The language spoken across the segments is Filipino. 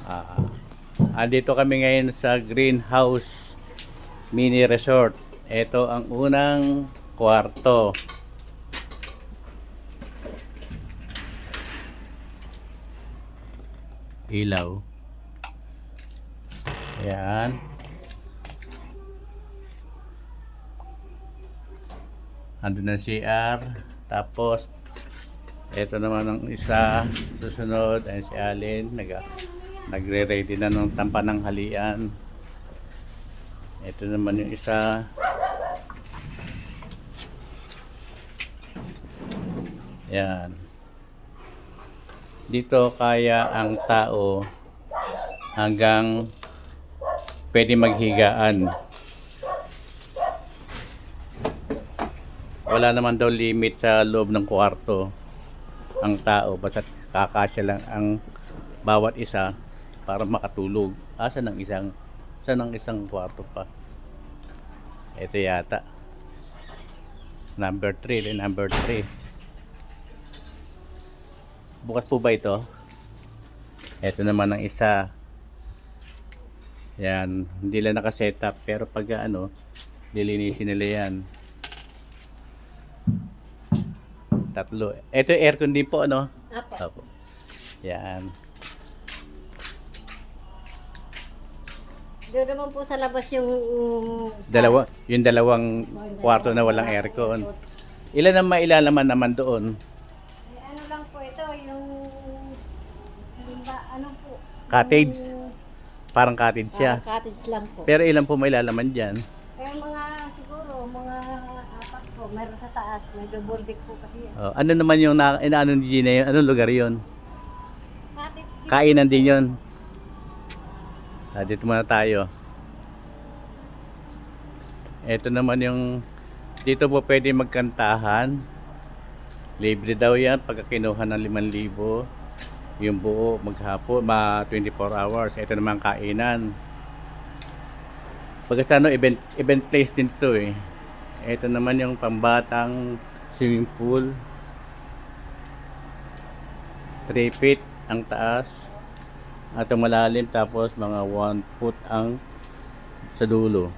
Ah, andito kami ngayon sa Greenhouse Mini Resort. Ito ang unang kwarto. Ilaw. Ayan. Andun na CR. Tapos, ito naman ang isa. Susunod, ayan si Allen. Nagre-ready na ng tampa ng halian. Ito naman yung isa. Yan. Dito kaya ang tao hanggang pwede maghigaan. Wala naman daw limit sa loob ng kwarto ang tao. Basta kakasya lang ang bawat isa para makatulog. Saan ang isang kwarto pa? Ito yata. Number 3. Number 3. Bukas po ba ito? Ito naman ang isa. Yan. Hindi lang nakasetup. Pero pag lilinisin nila yan. Tatlo. Ito yung aircon din po, ano? Apo. Yan. Doon naman po sa labas yung Yung dalawang kwarto na walang aircon. Ilan ang mailalaman naman doon? ano lang po ito, yung ano po? Cottage. Parang cottage siya. Cottage lang po. Pero ilan po mailalaman dyan? Kaya siguro, mga apat po, meron sa taas, may double deck po kasi yan. Ano naman yung inaano ni Gina yun? Anong lugar yun? Cottage din. Kainan din yun. Dito muna tayo. Ito naman yung dito po pwede magkantahan. Libre daw yan pagka kinuha ng 5,000. Yung buo maghapon, 24 hours. Ito naman kainan. Pagka event place din to eh. Ito naman yung pambatang swimming pool. 3 feet ang taas. At ang malalim, tapos mga 1 foot ang sa dulo.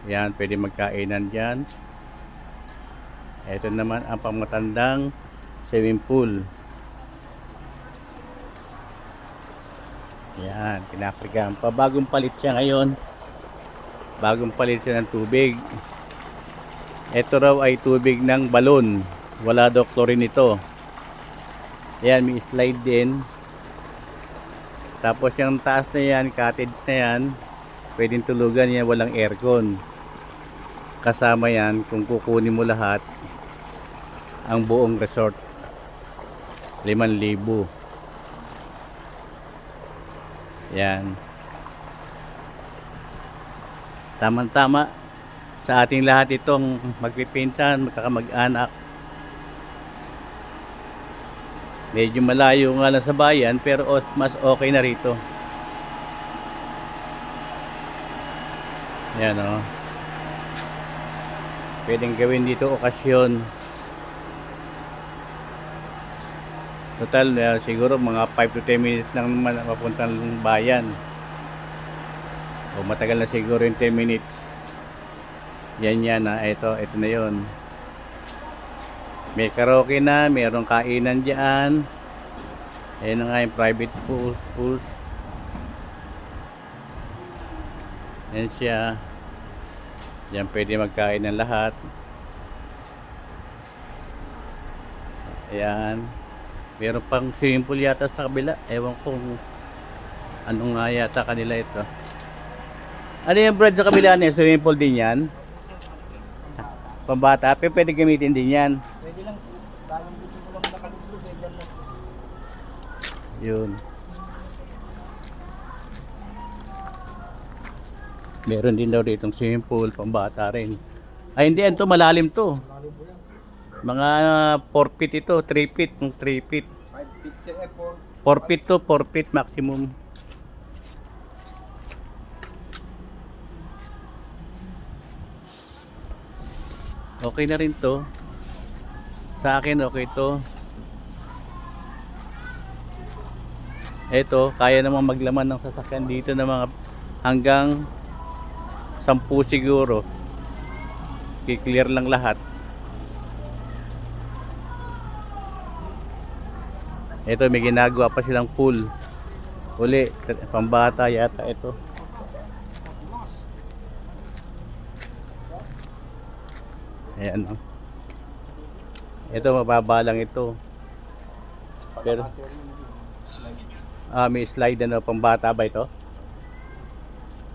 Yan, pwede magkainan dyan. Ito naman ang pamatandang swimming pool. Yan, pinapagaan pa. Bagong palit siya ngayon. Bagong palit siya ng tubig. Ito raw ay tubig ng balon. Wala daw chlorine ito. Yan, may slide din. Tapos yung taas na yan, cottage na yan, pwedeng tulugan yan, walang aircon. Kasama yan, kung kukunin mo lahat, ang buong resort, 5,000. Yan. Tama-tama sa ating lahat itong magpipinsan, magkakamag-anak. Medyo malayo nga lang sa bayan pero mas okay na rito. Yan o. Pwedeng gawin dito okasyon. Total siguro mga 5 to 10 minutes lang naman mapuntang bayan. O matagal na siguro yung 10 minutes. Yan na. Ito na yon. May karaoke na, mayroong kainan dyan. Ayan na nga yung private pools. Ayan siya. Diyan pwede magkain ng lahat. Ayan. Meron pang swimming pool yata sa kabila. Ewan kung ano nga yata kanila ito. Ano yung Brad sa kabila niya? Swimming pool din yan? Pambata, pero pwede gamitin din yan. Pwede lang, parang gusto ko lang nakalublo, pwede lang. Yun. Meron din daw ditong swimming pool, pambata rin. Ay hindi, ito malalim to. Mga 4 feet ito, 3 feet, 3 feet. 5 feet sir, 4 feet to, 4 feet maximum. Okay na rin to. Sa akin okay to. Ito, kaya namang maglaman ng sasakyan dito ng mga hanggang 10 siguro. I-clear lang lahat. Ito, may ginagawa pa silang pool. Uli, pambata yata ito. Ayan, oh. Ito, mababa lang ito. Pero, may slide ano, pambata ba ito?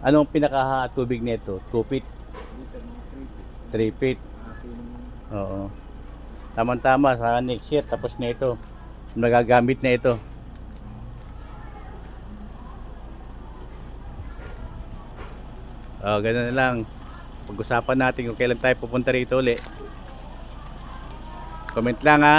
Anong pinaka-tubig nito? 2 feet? 3 feet? Oo. Tama-tama sa next year, tapos na ito. Nagagamit na ito. Ganun na lang. Pag-usapan natin kung kailan tayo pupunta rito uli. Comment lang ha.